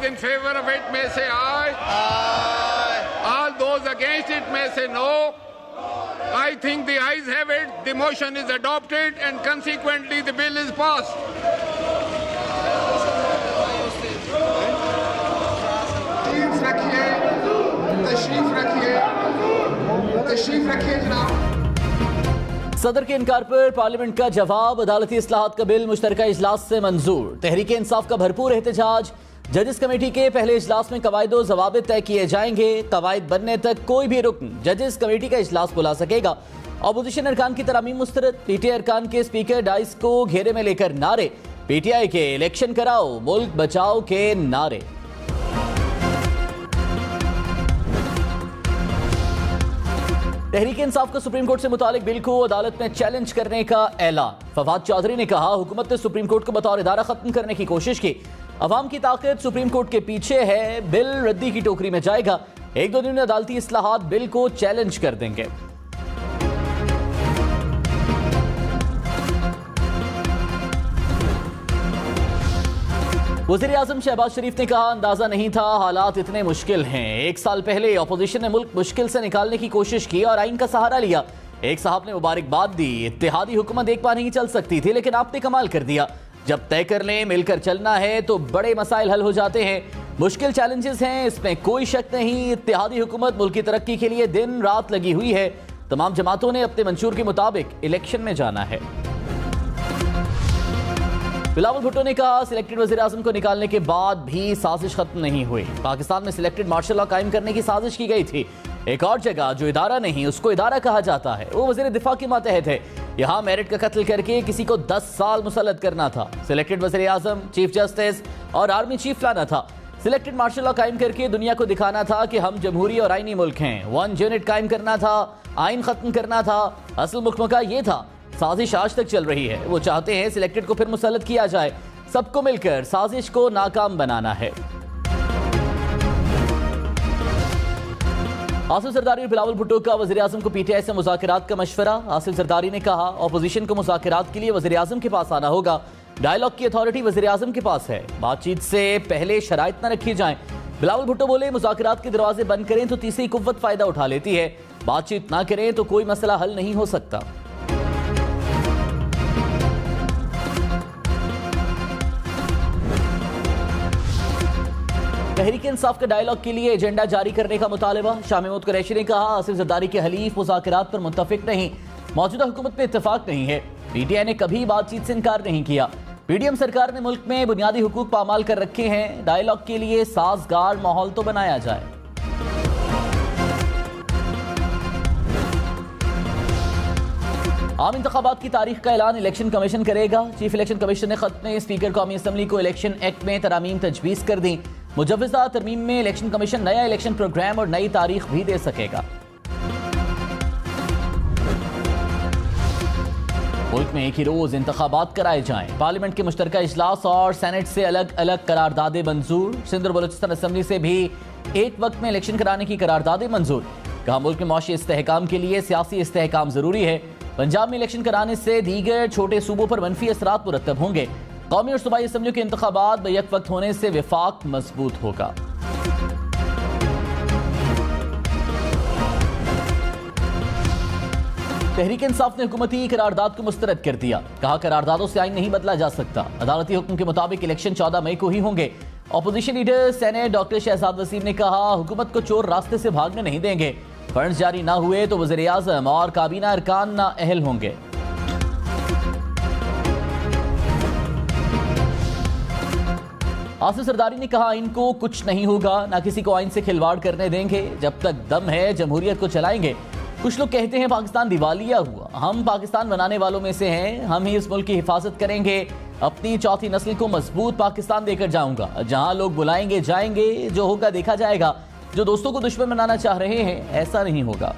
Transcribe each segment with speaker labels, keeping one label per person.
Speaker 1: in favor of it may say aye. Aye. All those against it may say no. I think the ayes have it. The motion is adopted and consequently the bill is passed.
Speaker 2: तशरीफ रखिए जनाब।
Speaker 3: सदर के इनकार पर parliament का जवाब। अदालती इस्लाहात का बिल मुश्तरका इजलास से मंजूर। तहरीक इंसाफ का भरपूर एहतजाज। जजेस कमेटी के पहले इजलास में कवायद ज़वाबित तय किए जाएंगे। कवायद बनने तक कोई भी रुकन जजेस कमेटी का इजलास बुला सकेगा। अपोजिशन अरकान की तरामीम मुस्तरद। पीटीआई अरकान के स्पीकर डाइस को घेरे में लेकर नारे। पीटीआई के इलेक्शन कराओ मुल्क बचाओ के नारे। तहरीक इंसाफ का सुप्रीम कोर्ट से मुतालिक बिल को अदालत में चैलेंज करने का ऐलान। फवाद चौधरी ने कहा, हुकूमत ने सुप्रीम कोर्ट को बतौर इदारा खत्म करने की कोशिश की। अवाम की ताकत सुप्रीम कोर्ट के पीछे है। बिल रद्दी की टोकरी में जाएगा। एक दो दिन में अदालती इस्लाहात बिल को चैलेंज कर देंगे। वज़ीर-ए-आज़म शहबाज शरीफ ने कहा, अंदाजा नहीं था हालात इतने मुश्किल हैं। एक साल पहले अपोजिशन ने मुल्क मुश्किल से निकालने की कोशिश की और आइन का सहारा लिया। एक साहब ने मुबारकबाद दी। इत्तेहादी हुकूमत एक बार नहीं चल सकती थी, लेकिन आपने कमाल कर दिया। जब तय कर लें मिलकर चलना है तो बड़े मसाइल हल हो जाते हैं। मुश्किल चैलेंजेस हैं, इसमें कोई शक नहीं। इत्तेहादी हुकूमत मुल्क की तरक्की के लिए दिन रात लगी हुई है। तमाम जमातों ने अपने मंशूर के मुताबिक इलेक्शन में जाना है। बिलावल भुट्टो ने कहा, सिलेक्टेड वज़ीर-ए-आज़म को निकालने के बाद भी साजिश खत्म नहीं हुई। पाकिस्तान में सिलेक्टेड मार्शल लॉ कायम करने की साजिश की गई थी। एक और जगह जो इदारा नहीं उसको इदारा कहा जाता है, वो वज़ीर दिफा के मातहत है। यहाँ मेरिट का कत्ल करके किसी को 10 साल मुसल्लत करना था। सिलेक्टेड वज़ीर-ए-आज़म, चीफ जस्टिस और आर्मी चीफ लाना था। सिलेक्टेड मार्शल लॉ कायम करके दुनिया को दिखाना था कि हम जमहूरी और आइनी मुल्क हैं। 1 यूनिट कायम करना था, आइन खत्म करना था। असल मुकमका ये था। साजिश आज तक चल रही है। वो चाहते हैं सिलेक्टेड को फिर मुसल्लत किया जाए। सबको मिलकर साजिश को नाकाम बनाना है। आसिफ जरदारी और बिलावल भुट्टो का वज़ीर-ए-आज़म को पीटीआई से मुज़ाकरात का मशवरा। आसिफ जरदारी ने कहा, अपोजिशन को मुज़ाकरात के लिए वज़ीर-ए-आज़म के पास आना होगा। डायलॉग की अथॉरिटी वज़ीर-ए-आज़म के पास है। बातचीत से पहले शराइत न रखी जाएं। बिलावल भुट्टो बोले, मुज़ाकरात के दरवाजे बंद करें तो तीसरी कुव्वत फायदा उठा लेती है। बातचीत ना करें तो कोई मसला हल नहीं हो सकता। तहरीक इंसाफ के डायलॉग के लिए एजेंडा जारी करने का मुतालबा। शाह महमूद कुरैशी ने कहा, आसिफ जरदारी के हलीफ मुज़ाकरात पर मुत्तफिक नहीं। मौजूदा हुकूमत में इत्तेफाक नहीं है। पीटीआई ने कभी बातचीत से इनकार नहीं किया। पीडीएम सरकार ने मुल्क में बुनियादी हुकूक पामाल कर रखे हैं। डायलॉग के लिए साजगार माहौल तो बनाया जाए। आम इंतखाबात की तारीख का ऐलान इलेक्शन कमीशन करेगा। चीफ इलेक्शन कमीशन ने खत में स्पीकर कौमी असम्बली को इलेक्शन एक्ट में तरमीम तजवीज़ कर दी। मुजव्वज़ा तरमीम में इलेक्शन कमीशन नया इलेक्शन प्रोग्राम और नई तारीख भी दे सकेगा। मुल्क में एक ही रोज इंतखाबात कराए जाएं। पार्लियामेंट के मुश्तरका इजलास और सेनेट से अलग अलग करारदादें मंजूर। सिंध और बलूचिस्तान असम्बली से भी एक वक्त में इलेक्शन कराने की करारदादें मंजूर। कहा, मुल्क में मौशी इस्तेहकाम के लिए सियासी इस्तेहकाम जरूरी है। पंजाब में इलेक्शन कराने से दीगर छोटे सूबों पर मनफी असरात मुरतब होंगे। कौमी और सूबाई असम्बलियों के इंतखाबात बैक वक्त होने से विफाक मजबूत होगा। तहरीक इंसाफ ने हुकूमती करारदाद को मुस्तरद कर दिया। कहा, करारदादों से आइन नहीं बदला जा सकता। अदालती हुक्म के मुताबिक इलेक्शन 14 मई को ही होंगे। Opposition leader senate doctor Shahzad Waseem ने कहा, हुकूमत को चोर रास्ते से भागने नहीं देंगे। फंड्स जारी ना हुए तो वज़ीर-ए-आज़म और काबीना अरकान ना अहल होंगे। आसिफ जरदारी ने कहा, इनको कुछ नहीं होगा, ना किसी को आइन से खिलवाड़ करने देंगे। जब तक दम है जमहूरियत को चलाएंगे। कुछ लोग कहते हैं पाकिस्तान दिवालिया हुआ। हम पाकिस्तान बनाने वालों में से हैं। हम ही इस मुल्क की हिफाजत करेंगे। अपनी चौथी नस्ल को मजबूत पाकिस्तान देकर जाऊंगा। जहां लोग बुलाएंगे जाएंगे, जो होगा देखा जाएगा। जो दोस्तों को दुश्मन बनाना चाह रहे हैं, ऐसा नहीं होगा।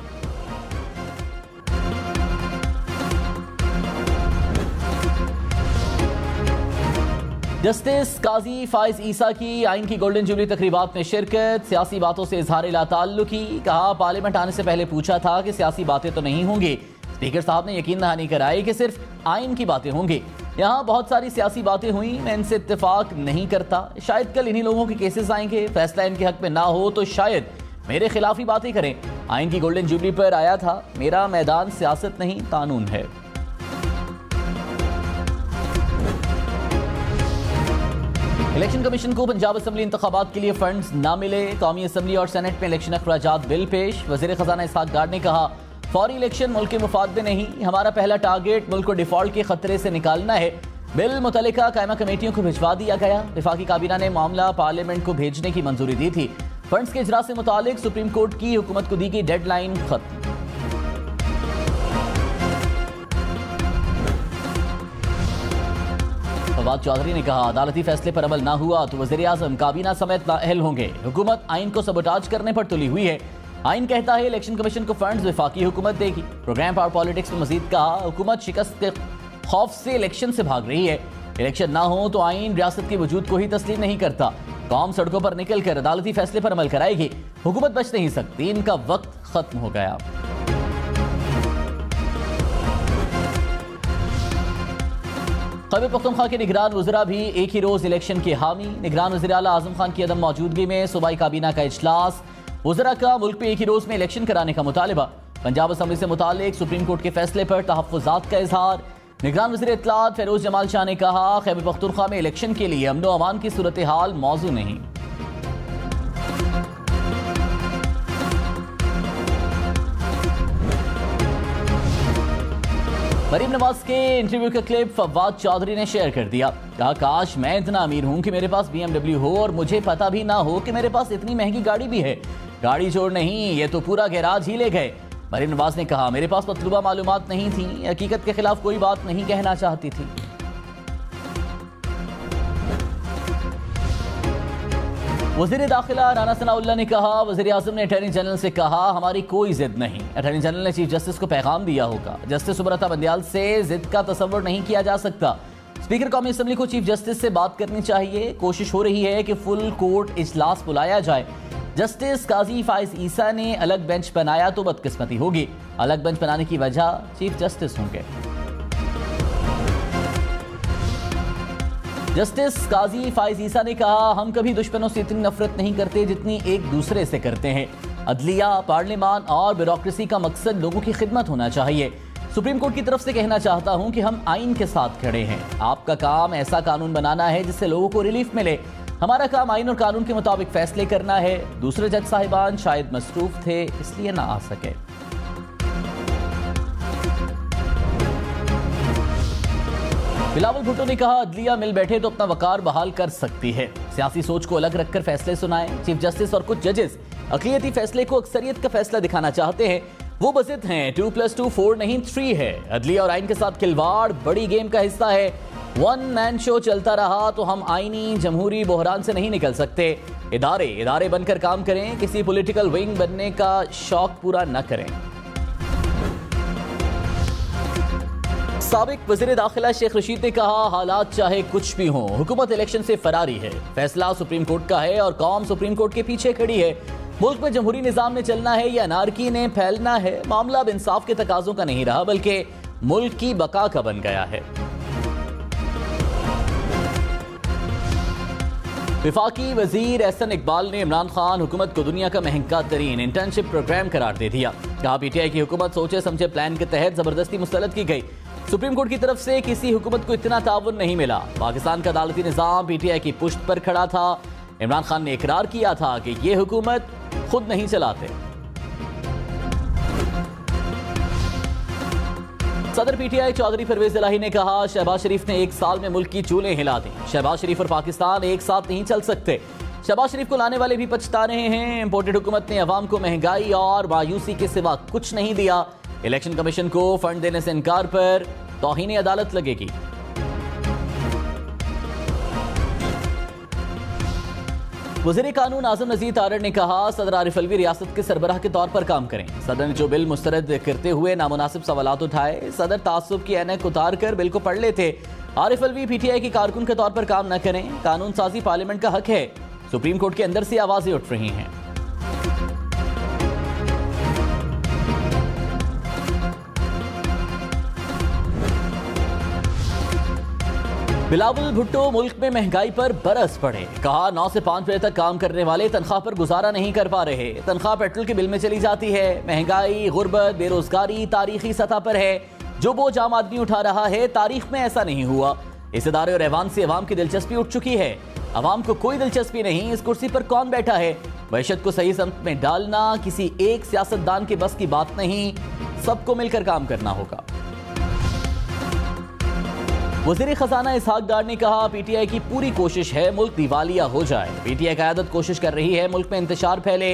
Speaker 3: जस्टिस काजी फाइज ईसा की आइन की गोल्डन जुबली तकरीबात में शिरकत। सियासी बातों से इजहार लाताल्लुकी। कहा, पार्लियामेंट आने से पहले पूछा था कि सियासी बातें तो नहीं होंगी। स्पीकर साहब ने यकीन दहानी कराई कि सिर्फ आइन की बातें होंगी। यहाँ बहुत सारी सियासी बातें हुई, मैं इनसे इत्तेफाक नहीं करता। शायद कल इन्हीं लोगों के केसेस आएंगे, फैसला इनके हक में ना हो तो शायद मेरे खिलाफ ही बातें करें। आइन की गोल्डन जुबली पर आया था, मेरा मैदान सियासत नहीं कानून है। इलेक्शन कमीशन को पंजाब असेंबली इंतखाबात के लिए फंड्स ना मिले, कौमी असेंबली और सेनेट में इलेक्शन अखराजात बिल पेश। वजीर खजाना इसहाक डार ने कहा, फौरी इलेक्शन मुल्क के मुफाद में नहीं, हमारा पहला टारगेट मुल्क को डिफॉल्ट के खतरे से निकालना है। बिल मुतल्लिका कायमा कमेटियों को भिजवा दिया गया। वफाकी काबीना ने मामला पार्लियामेंट को भेजने की मंजूरी दी थी। फंड्स के इजरा से मुतालिक सुप्रीम कोर्ट की हुकूमत को दी गई डेडलाइन खत्म। फवाद चौधरी ने कहा, अदालती फैसले पर अमल ना हुआ तो वज़ीर आज़म काबीना समेत नाअहल होंगे। हुकूमत आइन को सबोटाज करने पर तुली हुई है। आइन कहता है इलेक्शन कमीशन को फंड्स वफाकी हुकूमत देगी। प्रोग्राम पावर पॉलिटिक्स में मजीद कहा, हुकूमत शिकस्त के खौफ से इलेक्शन से भाग रही है। इलेक्शन ना हो तो आइन रियासत के वजूद को ही तस्लीम नहीं करता। कौम सड़कों पर निकल कर अदालती फैसले पर अमल कराएगी। हुकूमत बच नहीं सकती, इनका वक्त खत्म हो गया। खैबर पख्तूनख्वा के निगरान वज़रा भी एक ही रोज इलेक्शन के हामी। निगरान वज़ीर आला आज़म खान की अदम मौजूदगी में सूबाई काबीना का इजलास। वज़रा का मुल्क में एक ही रोज में इलेक्शन कराने का मुतालिबा। पंजाब असेंबली से मुतालिक सुप्रीम कोर्ट के फैसले पर तहफ़्फ़ुज़ात का इजहार। निगरान वज़ीर इत्तलात फ़ैरोज़ जमाल शाह ने कहा, खैबर पख्तूनख्वा में इलेक्शन के लिए अमन व अमान की सूरत हाल मौजू नहीं। मरीम नवाज के इंटरव्यू का क्लिप फवाद चौधरी ने शेयर कर दिया। कहा, काश मैं इतना अमीर हूं कि मेरे पास BMW हो और मुझे पता भी ना हो कि मेरे पास इतनी महंगी गाड़ी भी है। गाड़ी जोड़ नहीं, ये तो पूरा गैराज ही ले गए। मरीम नवाज ने कहा, मेरे पास मतलूबा मालूमात नहीं थी, हकीकत के खिलाफ कोई बात नहीं कहना चाहती थी। वज़ीर दाखिला राना सनाउल्लाह ने कहा, वज़ीर आज़म ने अटॉर्नी जनरल से कहा, हमारी कोई जिद नहीं। अटॉर्नी जनरल ने चीफ जस्टिस को पैगाम दिया होगा, जस्टिस सुब्रता बंदयाल से जिद का तसव्वुर नहीं किया जा सकता। स्पीकर कौमी असेंबली को चीफ जस्टिस से बात करनी चाहिए। कोशिश हो रही है कि फुल कोर्ट इजलास बुलाया जाए। जस्टिस काजी फाइज ईसा ने अलग बेंच बनाया तो बदकिस्मती होगी। अलग बेंच बनाने की वजह चीफ जस्टिस होंगे। जस्टिस काजी फाइज ईसा ने कहा, हम कभी दुश्मनों से इतनी नफरत नहीं करते जितनी एक दूसरे से करते हैं। अदलिया, पार्लियामान और ब्यूरोक्रेसी का मकसद लोगों की खिदमत होना चाहिए। सुप्रीम कोर्ट की तरफ से कहना चाहता हूं कि हम आइन के साथ खड़े हैं। आपका काम ऐसा कानून बनाना है जिससे लोगों को रिलीफ मिले। हमारा काम आइन और कानून के मुताबिक फैसले करना है। दूसरे जज साहिबान शायद मसरूफ थे, इसलिए ना आ सके। बिलावल भुट्टो ने कहा, अदलिया मिल बैठे तो अपना वकार बहाल कर सकती है। सियासी सोच को अलग रखकर फैसले सुनाएं। चीफ जस्टिस और कुछ जजेस अक़लियती फैसले को अक्सरियत का फैसला दिखाना चाहते हैं। वो बज़िद हैं, 2+2 4 नहीं 3 है। अदलिया और आइन के साथ खिलवाड़ बड़ी गेम का हिस्सा है। वन मैन शो चलता रहा तो हम आइनी जमहूरी बहरान से नहीं निकल सकते। इदारे बनकर काम करें, किसी पॉलिटिकल विंग बनने का शौक पूरा न करें। साबिक वज़ीर दाखिला शेख रशीद ने कहा, हालात चाहे कुछ भी हों, हुकूमत इलेक्शन से फरारी है। फैसला सुप्रीम कोर्ट का है और कौम सुप्रीम कोर्ट के पीछे खड़ी है। मुल्क में जमहूरी निज़ाम ने चलना है या अनारकी ने फैलना है। मामला अब इंसाफ के तकाजों का नहीं रहा बल्कि मुल्क की बका का बन गया है। वफाकी वजीर एहसन इकबाल ने इमरान खान हुकूमत को दुनिया का महंगा तरीन इंटर्नशिप प्रोग्राम करार दे दिया। कहा, PTI की हुकूमत सोचे समझे प्लान के तहत जबरदस्ती मुस्तलद की गई। सुप्रीम कोर्ट की तरफ से किसी हुकूमत को इतना ताउन नहीं मिला। पाकिस्तान का अदालती निज़ाम PTI की पुश्त पर खड़ा था। इमरान खान ने इकरार किया था कि ये हुकूमत खुद नहीं चलाते। सदर PTI चौधरी परवेज इलाही ने कहा, शहबाज शरीफ ने 1 साल में मुल्क की चूलें हिला दी। शहबाज शरीफ और पाकिस्तान एक साथ नहीं चल सकते। शहबाज शरीफ को लाने वाले भी पछता रहे हैं। इंपोर्टेड हुकूमत ने अवाम को महंगाई और मायूसी के सिवा कुछ नहीं दिया। इलेक्शन कमीशन को फंड देने से इनकार पर तौहीन अदालत लगेगी। वज़ीर कानून आज़म नज़ीर तारड़ ने कहा, सदर आरिफ अलवी रियासत के सरबराह के तौर पर काम करें। सदर ने जो बिल मुस्तरद करते हुए नामुनासिब सवालात उठाए, सदर तासुब की ऐनक उतार कर बिल को पढ़ लेते। आरिफ अलवी PTI की कारकुन के तौर पर काम न करें। कानून साजी पार्लियामेंट का हक है। सुप्रीम कोर्ट के अंदर से आवाजें उठ रही हैं। बिलावल भुट्टो मुल्क में महंगाई पर बरस पड़े। कहा 9 से 5 बजे तक काम करने वाले तनख्वाह पर गुजारा नहीं कर पा रहे। तनख्वाह पेट्रोल के बिल में चली जाती है। महंगाई, गुर्बत, बेरोजगारी तारीखी सतह पर है। जो बोझ आम आदमी उठा रहा है, तारीख में ऐसा नहीं हुआ। इस इदारे और ऐवान से अवाम की दिलचस्पी उठ चुकी है। अवाम को कोई दिलचस्पी नहीं इस कुर्सी पर कौन बैठा है। मैशत को सही समत में डालना किसी एक सियासतदान के बस की बात नहीं, सबको मिलकर काम करना होगा। वज़ीर खजाना इसहाक डार ने कहा, पीटीआई की पूरी कोशिश है मुल्क दिवालिया हो जाए। पीटीआई क़यादत कोशिश कर रही है मुल्क में इंतशार फैले।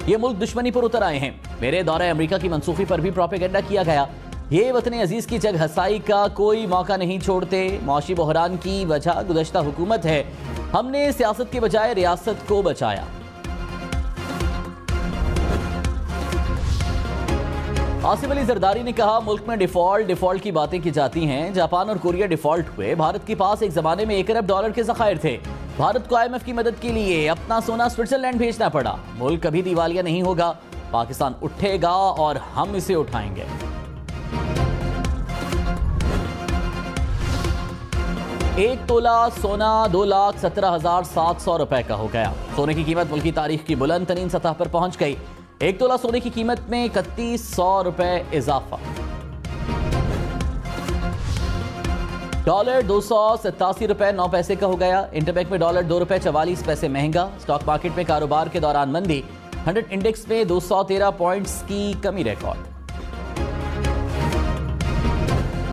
Speaker 3: ये मुल्क दुश्मनी पर उतर आए हैं। मेरे दौरे अमेरिका की मनसूखी पर भी प्रोपेगेंडा किया गया। ये वतन अजीज की जग हसाई का कोई मौका नहीं छोड़ते। मौशी बहरान की वजह गुज़श्ता हुकूमत है। हमने सियासत के बजाय रियासत को बचाया। आसिफ अली जरदारी ने कहा, मुल्क में डिफॉल्ट की बातें की जाती हैं। जापान और कोरिया डिफॉल्ट हुए। भारत के पास एक जमाने में 1 अरब डॉलर के ज़खायर थे। भारत को IMF की मदद के लिए अपना सोना स्विट्जरलैंड भेजना पड़ा। मुल्क कभी दिवालिया नहीं होगा। पाकिस्तान उठेगा और हम इसे उठाएंगे। एक तोला सोना 2,17,700 रुपए का हो गया। सोने की कीमत मुल्क की तारीख की बुलंद तरीन सतह पर पहुंच गई। 1 तोला सोने की कीमत में 3100 रुपए इजाफा। डॉलर 287 रुपए 9 पैसे का हो गया। इंटरबैंक में डॉलर 2 रुपए 44 पैसे महंगा। स्टॉक मार्केट में कारोबार के दौरान मंदी। 100 इंडेक्स में 213 पॉइंट्स की कमी रिकॉर्ड।